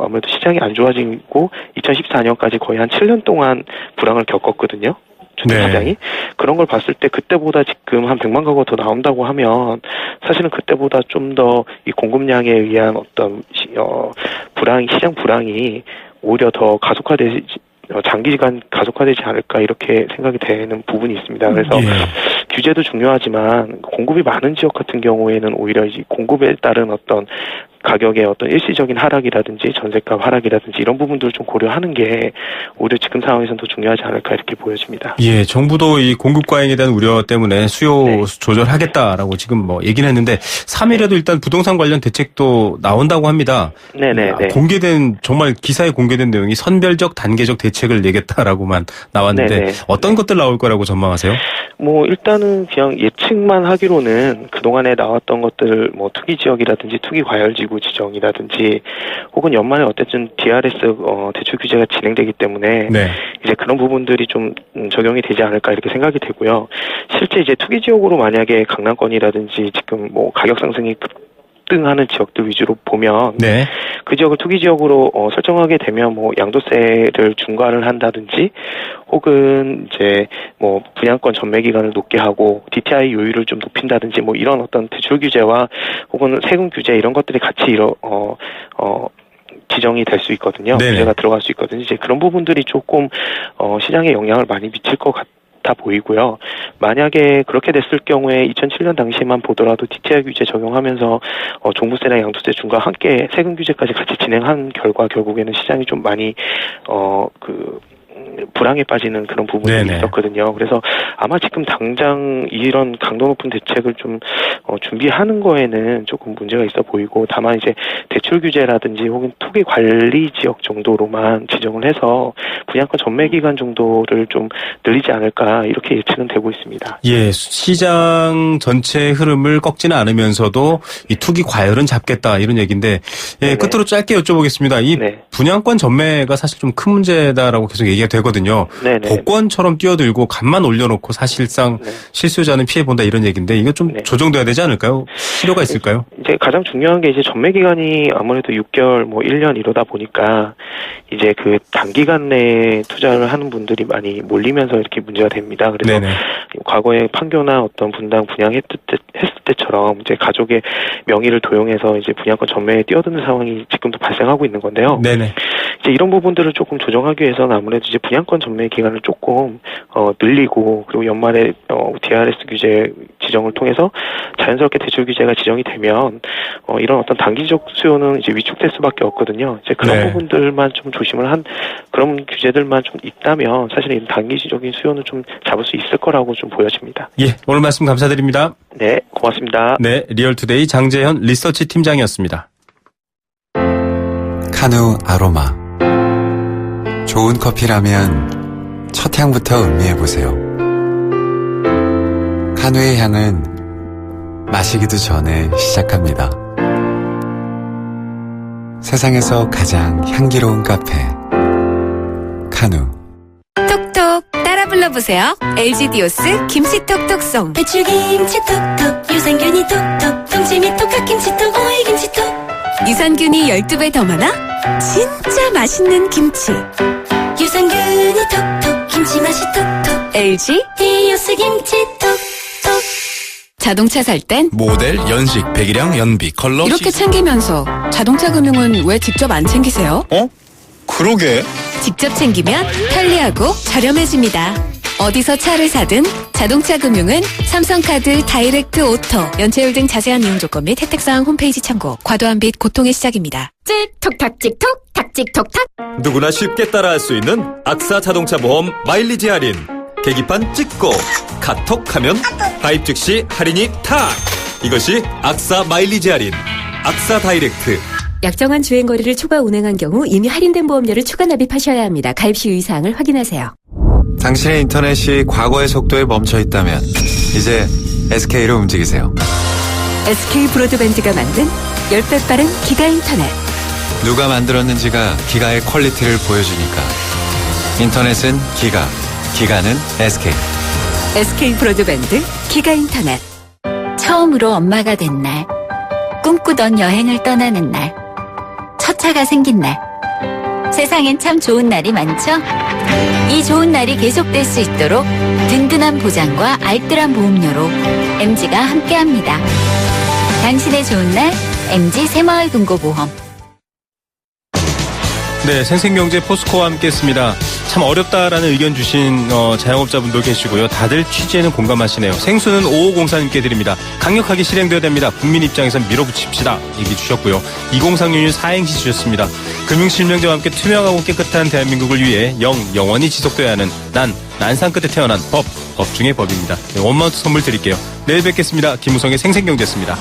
아무래도 시장이 안 좋아지고 2014년까지 거의 한 7년 동안 불황을 겪었거든요. 주택시장이. 그런 걸 봤을 때 그때보다 지금 한 100만 가구가 더 나온다고 하면 사실은 그때보다 좀 더 이 공급량에 의한 어떤 시장 불황이 오히려 더 장기간 가속화되지 않을까 이렇게 생각이 되는 부분이 있습니다. 그래서 규제도 중요하지만 공급이 많은 지역 같은 경우에는 오히려 이 공급에 따른 어떤 가격의 어떤 일시적인 하락이라든지 전세값 하락이라든지 이런 부분들을 좀 고려하는 게 오히려 지금 상황에서는 더 중요하지 않을까 이렇게 보여집니다. 예, 정부도 이 공급 과잉에 대한 우려 때문에 수요 조절하겠다라고 지금 뭐 얘기는 했는데 3일에도 일단 부동산 관련 대책도 나온다고 합니다. 공개된, 정말 기사에 공개된 내용이 선별적 단계적 대책을 내겠다라고만 나왔는데 어떤 것들 나올 거라고 전망하세요? 뭐 일단은 그냥 예측만 하기로는 그동안에 나왔던 것들, 뭐 투기 지역이라든지 투기 과열지구 지정이라든지 혹은 연말에 어쨌든 DRS 대출 규제가 진행되기 때문에 이제 그런 부분들이 좀 적용이 되지 않을까 이렇게 생각이 되고요. 실제 이제 투기 지역으로 만약에 강남권이라든지 지금 뭐 가격 상승이 급등하는 지역들 위주로 보면 그 지역을 투기 지역으로 설정하게 되면 뭐 양도세를 중과를 한다든지 혹은 이제 뭐 분양권 전매 기간을 높게 하고 DTI 요율을 좀 높인다든지 뭐 이런 어떤 대출 규제와 혹은 세금 규제 이런 것들이 같이 지정이 될 수 있거든요. 규제가 들어갈 수 있거든요. 이제 그런 부분들이 조금 시장에 영향을 많이 미칠 것 같다 보이고요. 만약에 그렇게 됐을 경우에 2007년 당시만 보더라도 DTI 규제 적용하면서 종부세나 양도세 중과 함께 세금 규제까지 같이 진행한 결과 결국에는 시장이 좀 많이 불황에 빠지는 그런 부분이 있었거든요. 그래서 아마 지금 당장 이런 강도 높은 대책을 좀 준비하는 거에는 조금 문제가 있어 보이고, 다만 이제 대출 규제라든지 혹은 투기 관리 지역 정도로만 지정을 해서 분양권 전매 기간 정도를 좀 늘리지 않을까 이렇게 예측은 되고 있습니다. 예, 시장 전체의 흐름을 꺾지는 않으면서도 이 투기 과열은 잡겠다 이런 얘기인데, 끝으로 짧게 여쭤보겠습니다. 이 분양권 전매가 사실 좀 큰 문제다라고 계속 얘기가 되거든요. 복권처럼 뛰어들고 값만 올려놓고 사실상 실수요자는 피해본다 이런 얘기인데, 이거 좀 조정돼야 되지 않을까요? 필요가 있을까요? 이제 가장 중요한 게 이제 전매 기간이 아무래도 6개월, 뭐 1년 이러다 보니까 이제 그 단기간 내에 투자를 하는 분들이 많이 몰리면서 이렇게 문제가 됩니다. 그래서 과거에 판교나 어떤 분당 분양했을 때처럼 이제 가족의 명의를 도용해서 이제 분양권 전매에 뛰어드는 상황이 지금도 발생하고 있는 건데요. 이제 이런 부분들을 조금 조정하기 위해서는 아무래도 이제 분양권 전매 기간을 조금 늘리고, 그리고 연말에 DRS 규제 지정을 통해서 자연스럽게 대출 규제가 지정이 되면 이런 어떤 단기적 수요는 이제 위축될 수밖에 없거든요. 이제 그런 부분들만 좀 조심을 한 그런 규제들만 좀 있다면 사실은 단기적인 수요는 좀 잡을 수 있을 거라고 좀 보여집니다. 예, 오늘 말씀 감사드립니다. 네, 고맙습니다. 네, 리얼투데이 장재현 리서치 팀장이었습니다. 카누 아로마. 좋은 커피라면 첫 향부터 음미해보세요. 카누의 향은 마시기도 전에 시작합니다. 세상에서 가장 향기로운 카페 카누. 톡톡 따라 불러보세요. LG 디오스 김치톡톡송. 배출김치 톡톡, 유산균이 톡톡, 동치미 톡, 김치톡, 오이김치 톡. 유산균이 12배 더 많아? 진짜 맛있는 김치. 유산균이 톡톡, 김치 맛이 톡톡. LG 디오스 김치 톡톡. 자동차 살 땐 모델, 연식, 배기량, 연비, 컬러 이렇게 챙기면서 자동차 금융은 왜 직접 안 챙기세요? 그러게. 직접 챙기면 편리하고 저렴해집니다. 어디서 차를 사든 자동차 금융은 삼성카드 다이렉트 오토. 연체율 등 자세한 이용 조건 및 혜택사항 홈페이지 참고. 과도한 빚 고통의 시작입니다. 찍톡탁 찍톡 탁찍톡탁. 누구나 쉽게 따라할 수 있는 악사 자동차 보험 마일리지 할인. 계기판 찍고 카톡하면 가입 즉시 할인이 탁. 이것이 악사 마일리지 할인. 악사 다이렉트. 약정한 주행거리를 초과 운행한 경우 이미 할인된 보험료를 추가 납입하셔야 합니다. 가입 시 유의사항을 확인하세요. 당신의 인터넷이 과거의 속도에 멈춰 있다면 이제 SK로 움직이세요. SK 브로드밴드가 만든 10배 빠른 기가 인터넷. 누가 만들었는지가 기가의 퀄리티를 보여주니까. 인터넷은 기가, 기가는 SK. SK 브로드밴드 기가 인터넷. 처음으로 엄마가 된 날, 꿈꾸던 여행을 떠나는 날, 첫 차가 생긴 날. 세상엔 참 좋은 날이 많죠? 이 좋은 날이 계속될 수 있도록 든든한 보장과 알뜰한 보험료로 MG가 함께합니다. 당신의 좋은 날, MG 새마을금고보험. 네, 생생경제 포스코와 함께했습니다. 참 어렵다라는 의견 주신 자영업자분도 계시고요. 다들 취지에는 공감하시네요. 생수는 5504님께 드립니다. 강력하게 실행되어야 됩니다. 국민 입장에선 밀어붙입시다. 얘기 주셨고요. 2036님 사행시 주셨습니다. 금융실명제와 함께 투명하고 깨끗한 대한민국을 위해 영원히 지속돼야 하는 난상 끝에 태어난 법 중의 법입니다. 네, 원마운트 선물 드릴게요. 내일 뵙겠습니다. 김우성의 생생경제였습니다.